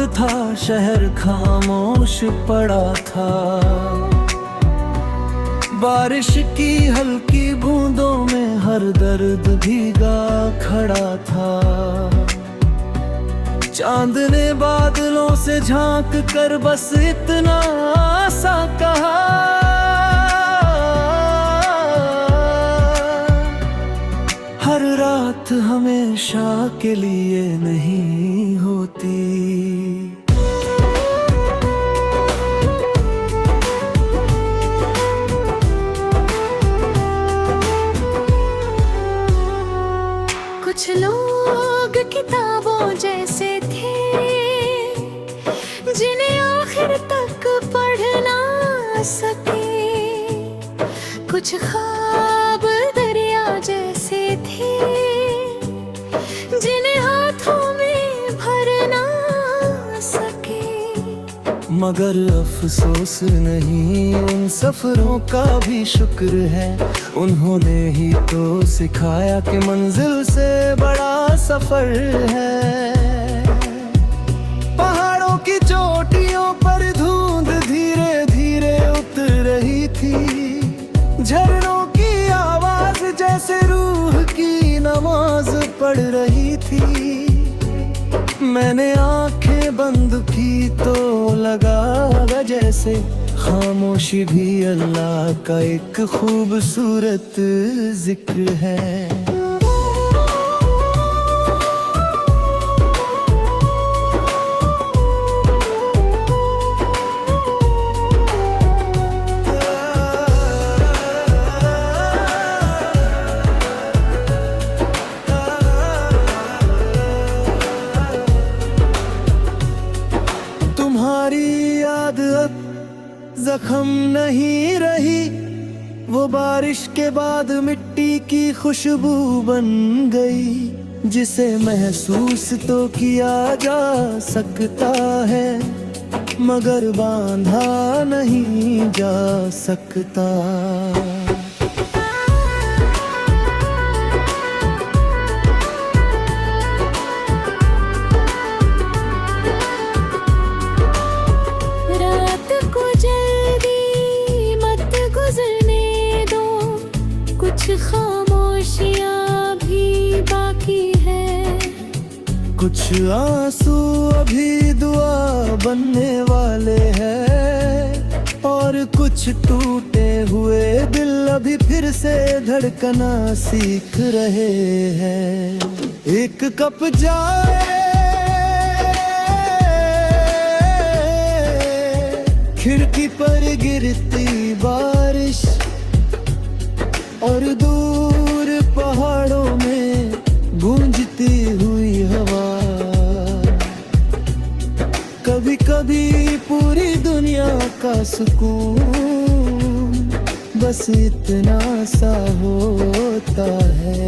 था, शहर खामोश पड़ा था। बारिश की हल्की बूंदों में हर दर्द भीगा खड़ा था। चांद ने बादलों से झांक कर बस इतना सा कहा, हर रात हमेशा के लिए नहीं होती। कुछ लोग किताबों जैसे थे, जिन्हें आखिर तक पढ़ ना सके। कुछ ख्वाब दरिया जैसे थे, जिन्हें हाथों में भर ना सके। मगर अफसोस नहीं, उन सफरों का भी शुक्र है। उन्होंने ही तो सिखाया कि मंजिल से बड़ा सफर है। पहाड़ों की चोटियों पर धुंध धीरे धीरे उतर रही थी। झरनों की आवाज जैसे रूह की नमाज पढ़ रही थी। मैंने आंखें बंद की तो लगा जैसे खामोशी भी अल्लाह का एक खूबसूरत जिक्र है। तुम्हारी याद अब जख्म नहीं रही, वो बारिश के बाद मिट्टी की खुशबू बन गई। जिसे महसूस तो किया जा सकता है, मगर बांधा नहीं जा सकता। खामोशियाँ भी बाकी है, कुछ आंसू अभी दुआ बनने वाले हैं, और कुछ टूटे हुए दिल अभी फिर से धड़कना सीख रहे हैं। एक कप जाए खिड़की पर गिरती बारिश, और दूर पहाड़ों में गूंजती हुई हवा। कभी कभी पूरी दुनिया का सुकून बस इतना सा होता है।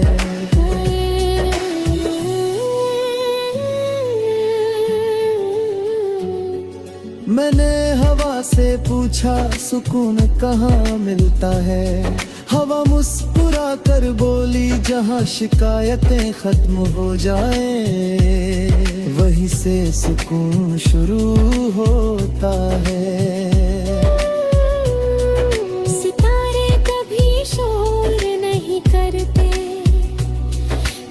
मैंने हवा से पूछा सुकून कहाँ मिलता है। हवा मुस्कुरा कर बोली, जहाँ शिकायतें खत्म हो जाएं, वहीं से सुकून शुरू होता है। सितारे कभी शोर नहीं करते,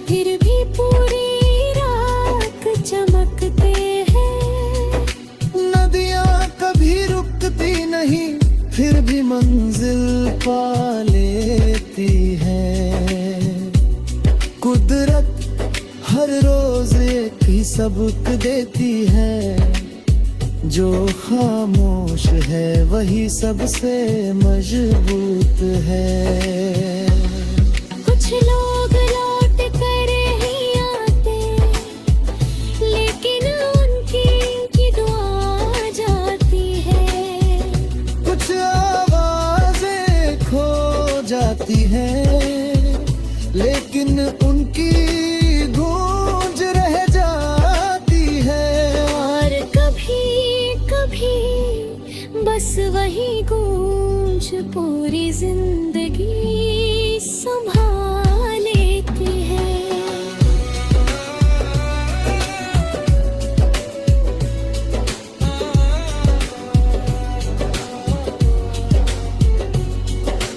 फिर भी पूरी रात चमकते हैं। नदियाँ कभी रुकती नहीं, फिर भी मंजिल पा लेती है। कुदरत हर रोज एक ही सबक देती है, जो खामोश है वही सबसे मजबूत है। कुछ लोग लौट कर ही आते, लेकिन उनकी दुआ जाती है। कुछ आवाजें खो जाती हैं, लेकिन उनकी गूंज रह जाती है। और कभी कभी बस वही गूंज पूरी जिंदगी संभाल लेती है।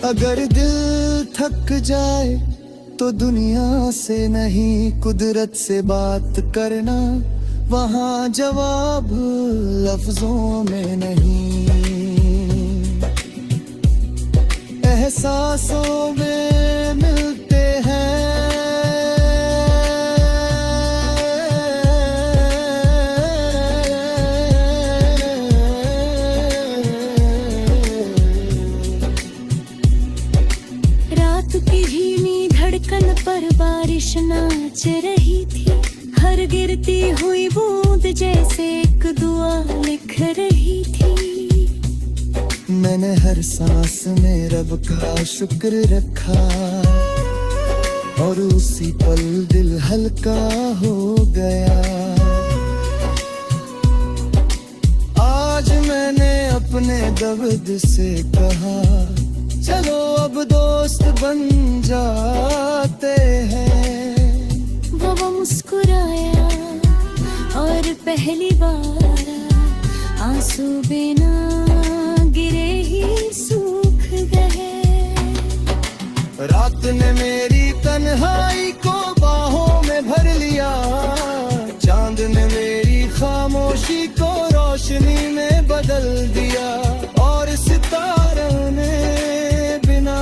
अगर दिल थक जाए तो दुनिया से नहीं कुदरत से बात करना, वहाँ जवाब लफ्जों में नहीं, एहसासों में मिलते हैं। रात की धीमी धड़कन पर बारिश नाच रही थी, हर गिरती हुई बूंद जैसे एक दुआ लिख रही थी। मैंने हर सांस में रब का शुक्र रखा और उसी पल दिल हल्का हो गया। आज मैंने अपने दर्द से कहा, चलो अब दोस्त बन जाते हैं। वो मुस्कुराया और पहली बार आंसू बिना गिरे ही सूख गए। रात ने मेरी तन्हाई को बाहों में भर लिया, चांद ने मेरी खामोशी को रोशनी में बदल दिया, और सितारों ने बिना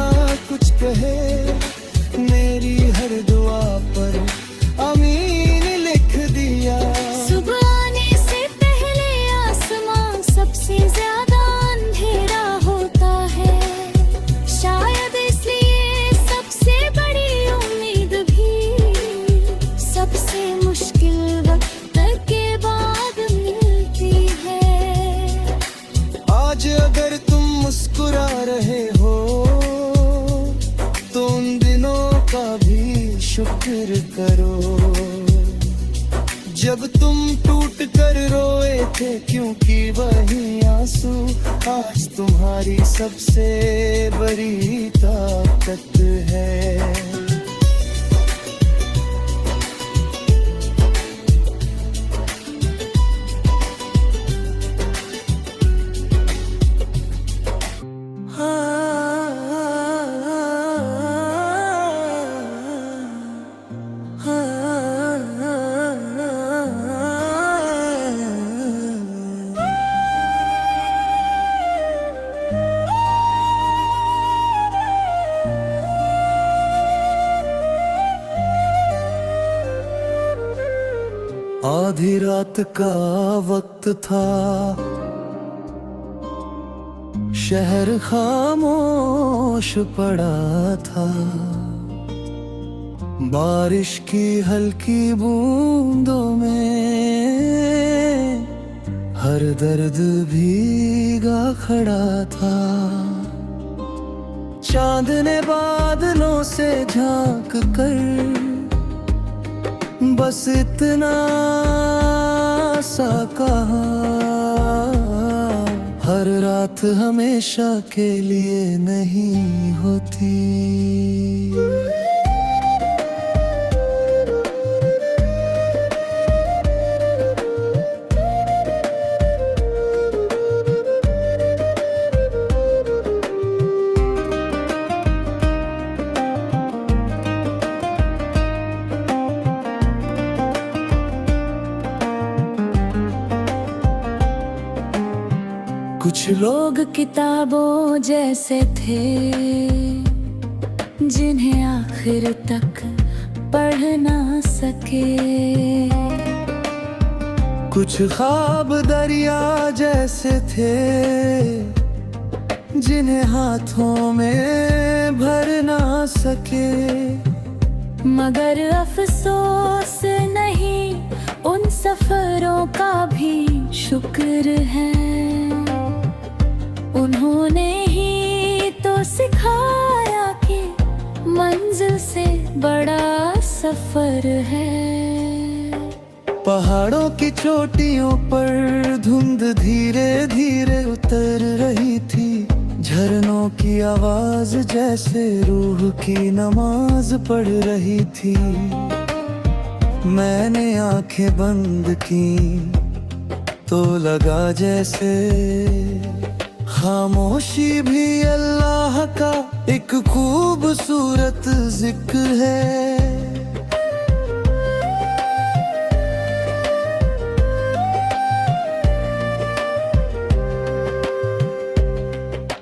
कुछ कहे मेरी हर दुआ पर आमीन लिख दिया। सुबह आने से पहले आसमां सबसे ज्यादा अंधेरा होता है, शायद इसलिए सबसे बड़ी उम्मीद भी सबसे मुश्किल वक्त के बाद मिलती है। आज अगर तुम मुस्कुरा रहे हो तो उन दिनों का भी शुक्र करो जब तुम टूट कर रोए थे, क्योंकि वही आंसू आज तुम्हारी सबसे बड़ी ताकत है। आधी रात का वक्त था, शहर खामोश पड़ा था, बारिश की हल्की बूंदों में हर दर्द भीगा खड़ा था। चांद ने बादलों से झांक कर बस इतना सा कहा, हर रात हमेशा के लिए नहीं होती। कुछ लोग किताबों जैसे थे जिन्हें आखिर तक पढ़ ना सके, कुछ ख्वाब दरिया जैसे थे जिन्हें हाथों में भर ना सके। मगर अफसोस नहीं, उन सफरों का भी शुक्र है, उन्होंने ही तो सिखाया कि मंजिल से बड़ा सफर है। पहाड़ों की चोटियों पर धुंध धीरे धीरे उतर रही थी, झरनों की आवाज जैसे रूह की नमाज पढ़ रही थी। मैंने आंखें बंद की तो लगा जैसे खामोशी भी अल्लाह का एक खूबसूरत जिक्र है।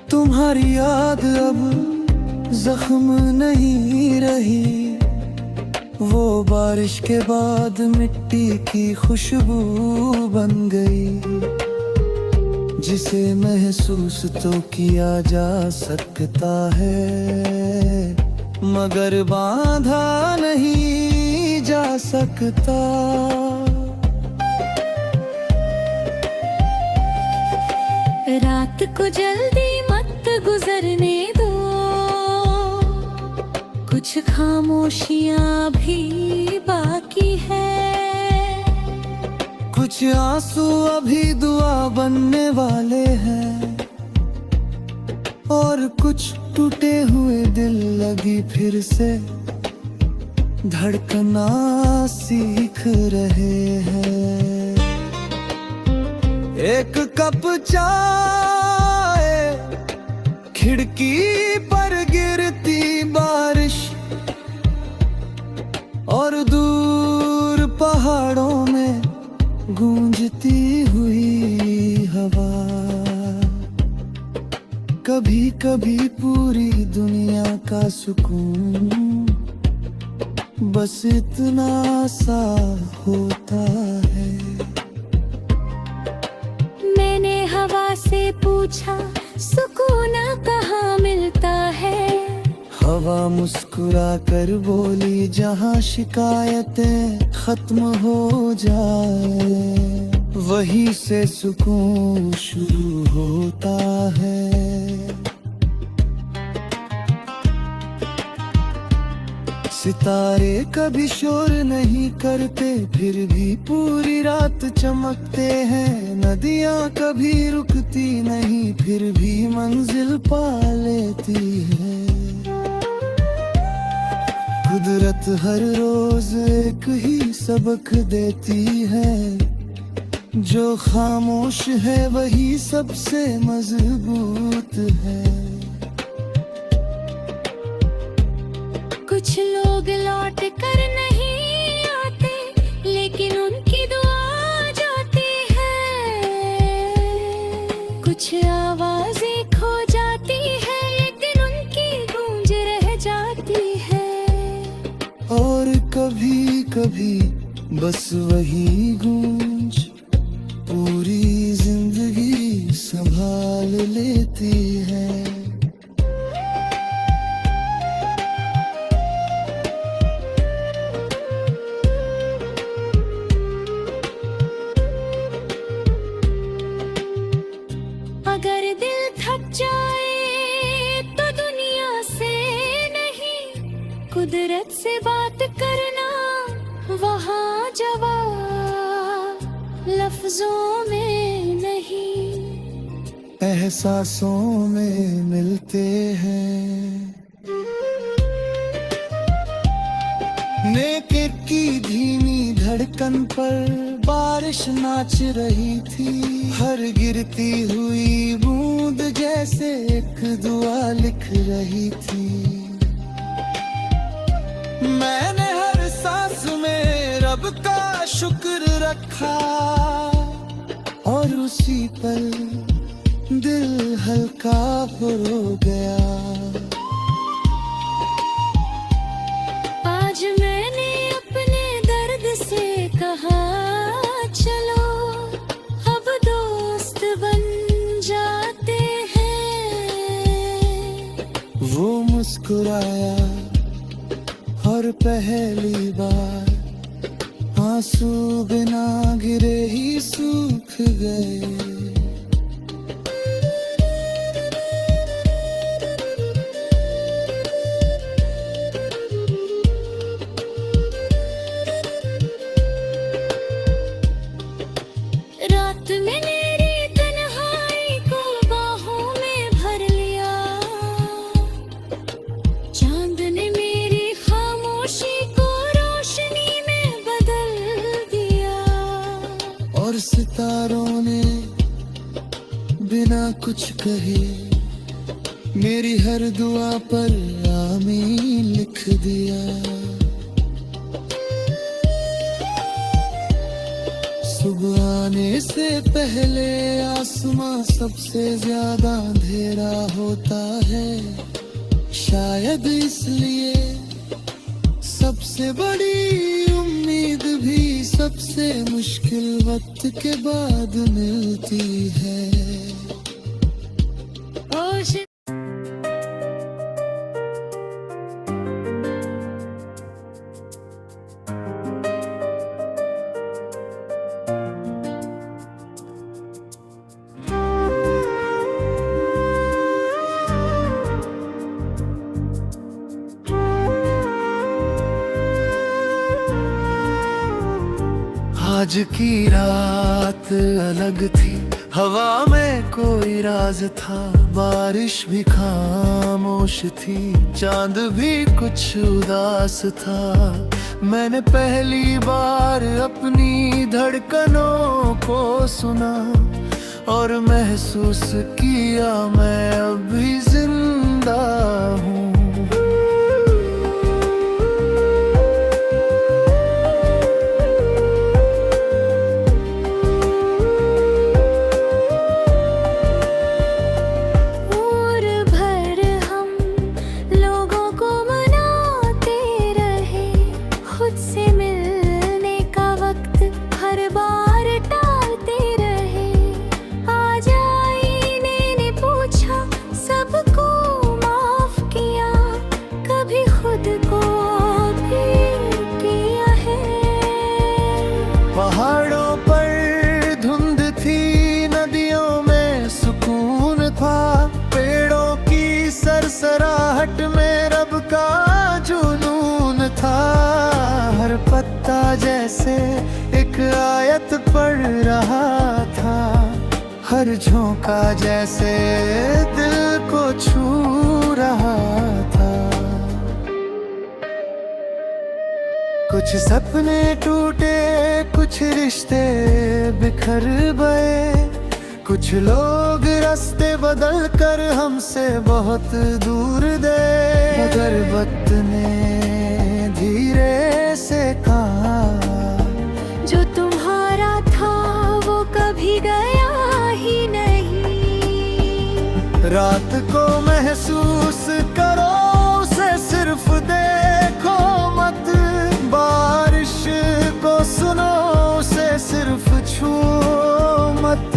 तुम्हारी याद अब जख्म नहीं रही, वो बारिश के बाद मिट्टी की खुशबू बन गई, जिसे महसूस तो किया जा सकता है मगर बांधा नहीं जा सकता। रात को जल्दी मत गुजरने दो, कुछ खामोशियां भी बाकी है, कुछ आंसू अभी दुआ बनने वाले हैं, और कुछ टूटे हुए दिल लगी फिर से धड़कना सीख रहे हैं। एक कप चाय, खिड़की पर गिरती बारिश, और दूर पहाड़ों में गूंजती हुई हवा। कभी कभी पूरी दुनिया का सुकून बस इतना सा होता है। मैंने हवा से पूछा सुकून कहाँ मिलता है, हवा मुस्कुरा कर बोली जहाँ शिकायतें खत्म हो जाए, वहीं से सुकून शुरू होता है। सितारे कभी शोर नहीं करते फिर भी पूरी रात चमकते हैं, नदियाँ कभी रुकती नहीं फिर भी मंजिल पा लेती है। कुदरत हर रोज एक ही सबक देती है, जो खामोश है वही सबसे मजबूत है। कुछ लोग लौट कर नहीं आते लेकिन उनकी दुआ जाती है, कुछ आवाजें खो जाती है लेकिन उनकी गूंज रह जाती है, और कभी कभी बस वही गूंज पूरी जिंदगी संभाल लेती है। अगर दिल थक जाए तो दुनिया से नहीं, कुदरत से बात करना वहाँ जवाब लफ्जों में नहीं, एहसासों में मिलते हैं। नेके की धीमी धड़कन पर बारिश नाच रही थी, हर गिरती हुई बूंद जैसे एक दुआ लिख रही थी। मैंने हर सांस में रब का शुक्र रखा, और उसी पल दिल हल्का हो गया। आज मैंने अपने दर्द से कहा चलो अब दोस्त बन जाते हैं। वो मुस्कुराया और पहली बार आंसू बिना गिरे ही सूख गए। रात में मेरी तन्हाई को बाहों में भर लिया, चांद ने मेरी खामोशी को रोशनी में बदल दिया, और सितारों ने बिना कुछ कहे, मेरी हर दुआ पर आमीन लिख दिया। सुबह आने से पहले आसमां सबसे ज्यादा अंधेरा होता है, शायद इसलिए सबसे बड़ी उम्मीद भी सबसे मुश्किल वक्त के बाद मिलती है। आज की रात अलग थी, हवा में कोई राज था, बारिश भी खामोश थी, चांद भी कुछ उदास था। मैंने पहली बार अपनी धड़कनों को सुना और महसूस किया मैं अभी जिंदा हूँ। पहाड़ों पर धुंध थी, नदियों में सुकून था, पेड़ों की सरसराहट में रब का जुनून था। हर पत्ता जैसे एक आयत पढ़ रहा था, हर झोंका जैसे दिल को छू रहा था। कुछ सपने टूटे, कुछ रिश्ते बिखर गए, कुछ लोग रास्ते बदल कर हमसे बहुत दूर गए। मगर वक्त ने धीरे से कहा, जो तुम्हारा था वो कभी गया ही नहीं। रात को महसूस करो, उसे सिर्फ देखो मत, बारिश को सुनो, उसे सिर्फ छूओ मत।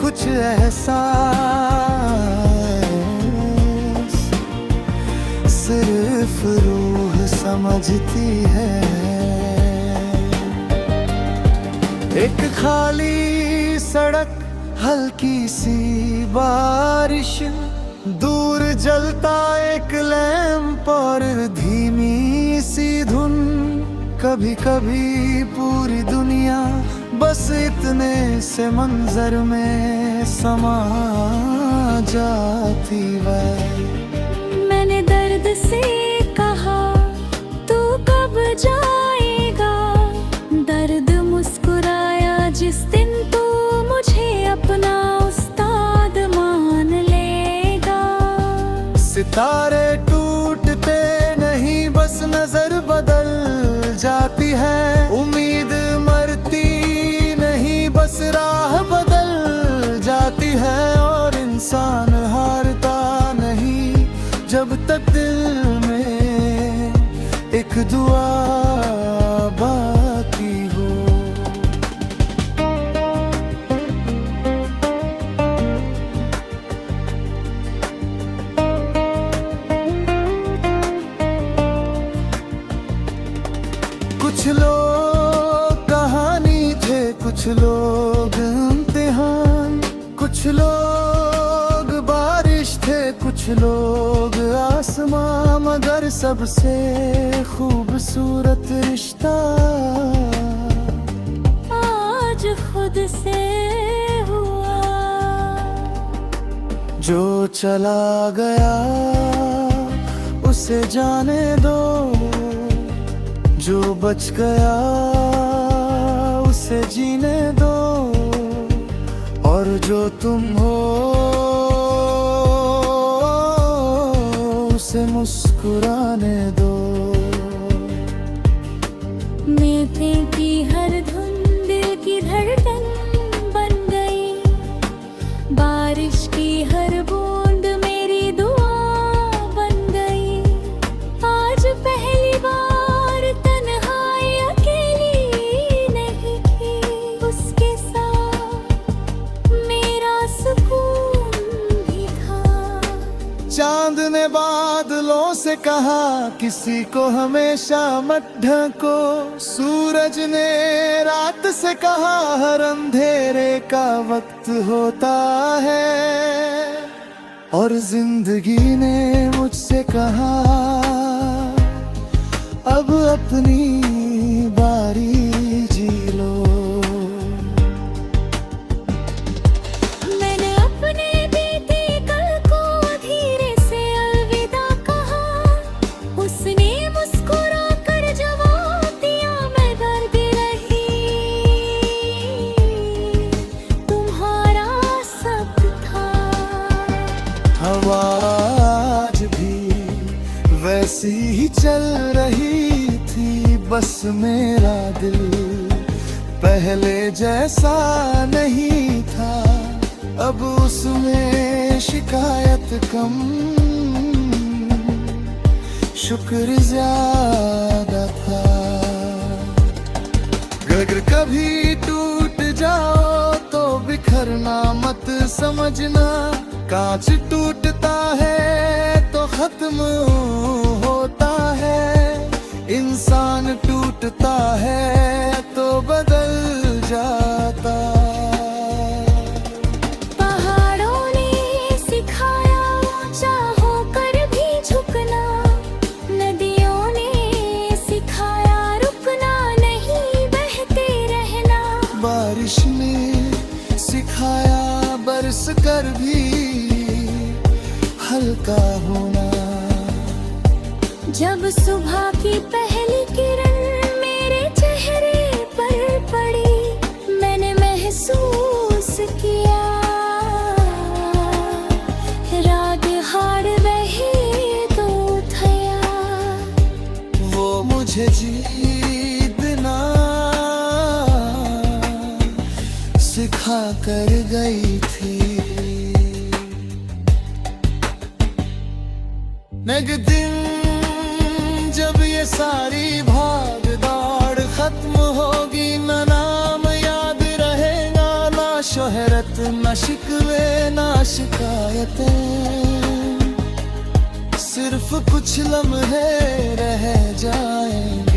कुछ एहसास सिर्फ रूह समझती है। एक खाली सड़क, हल्की सी बारिश, दूर जलता एक लैंप और धीमी सी धुन। कभी कभी पूरी दुनिया बस इतने से मंजर में समा जाती है। मैंने दर्द से कहा, तू कब जाएगा? दर्द मुस्कुराया, जिस दिन तू मुझे अपना उस्ताद मान लेगा। सितारे टूटते नहीं, बस नजर बदल जाती है। उम्मीद मरती नहीं, बस राह बदल जाती है। और इंसान हारता नहीं, जब तक दिल में एक दुआ बाकी हो। कुछ लोग कहानी थे, कुछ लोग इम्तिहान, कुछ लोग बारिश थे, कुछ लोग आसमां, मगर सबसे खूबसूरत रिश्ता आज खुद से हुआ। जो चला गया उसे जाने दो, जो बच गया उसे जीने दो। और और जो तुम हो उसे मुस्कुराने दो। मैं फेंकी हर धुन दिल की धड़कन बन गई, बारिश की हर बूंद मेरी दुआ बन गई। आज पहली बार तन्हाई अकेली नहीं थी, उसके साथ मेरा सुकून भी था। चांद ने बादलों से कहा किसी को हमेशा मत ढको, सूरज ने रात से कहा हर अंधेरे का वक्त होता है, और जिंदगी ने मुझसे कहा अब अपनी बारी जी लो। मैंने अपने बीते कल को धीरे से अलविदा कहा, उसने मुस्कुरा कर जवाब दिया मैं दर्द रही, तुम्हारा सब था। हवा आज भी वैसी ही चल रही थी, बस मेरा दिल पहले जैसा नहीं था। अब उसमें शिकायत कम, शुक्र ज्यादा था। अगर कभी टूट जाओ तो बिखरना मत समझना, कांच टूटता है तो खत्म होता है, इंसान टूटता है तो बदल जाता। पहाड़ों ने सिखाया ऊंचा होकर भी झुकना, नदियों ने सिखाया रुकना नहीं बहते रहना, बारिश ने सिखाया बरस कर भी हल्का होना। जब सुबह की पहली किरण मेरे चेहरे पर पड़ी, मैंने महसूस किया राग हाड़ बहे तो थया। वो मुझे जीतना सिखा कर गई थी। एक दिन जब ये सारी भाग दौड़ खत्म होगी, न नाम याद रहेगा, ना शोहरत, न शिकवे, ना शिकायतें, सिर्फ कुछ लम्हे रह जाएंगे।